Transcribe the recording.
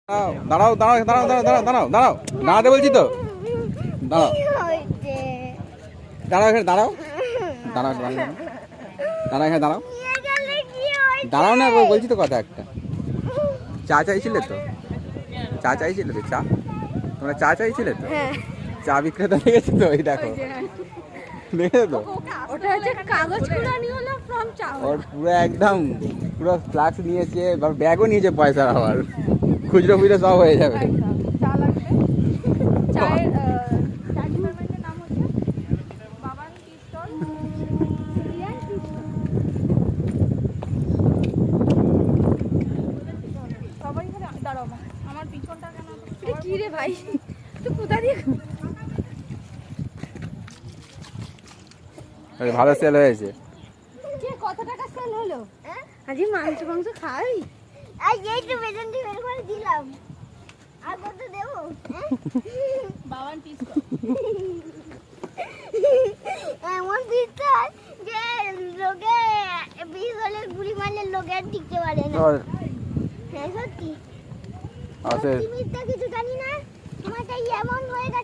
দাঁড়াও দাঁড়াও দাঁড়াও দাঁড়াও দাঁড়াও দাঁড়াও দাঁড়াও দাঁড়াতে বলছি তো দাঁড়াও দাঁড়াও এখানে দাঁড়াও দাঁড়াও দাঁড়াও দাঁড়াও এখানে দাঁড়াও দাঁড়াও না বলছি তো কথা একটা চা চাইছিলে তো চা চাইছিলে তো চা তোমরা চা চাইছিলে তো চা বিক্রেতা দেখেছো তো ওই দেখো দেখেছো তো ওটা হচ্ছে কাগজ কুড়ানি হলো ফ্রম চা ওর পুরো একদম পুরো ফ্লাক্স নিয়েছে ব্যাগও নিয়েছে পয়সার আবার খুচরো খুচরো সব হয়ে যাবে চা লাগবে চায়ের চা ডিপার্টমেন্টের নাম হচ্ছে Baban tea stall Indian tea stall সবাই এখানে দাঁড়াও আমার পিছনটা কেন এটা কি রে ভাই তুই কোথা দিয়ে ভালো সেল হয়েছে কে কত টাকা সেল হলো আজকে মাংস খাই আর এই তো বেতন দিয়ে বের করে দিলাম আর কত দেব বাবান টি স্টল এমন দিতাম যে লোকে বিষ হলে গুলি মারলে লোকে আর টিকতে পারে না হ্যাঁ সত্যি আছে মিথ্যা কিছু জানি না তোমারটা এমন হয়ে গেছে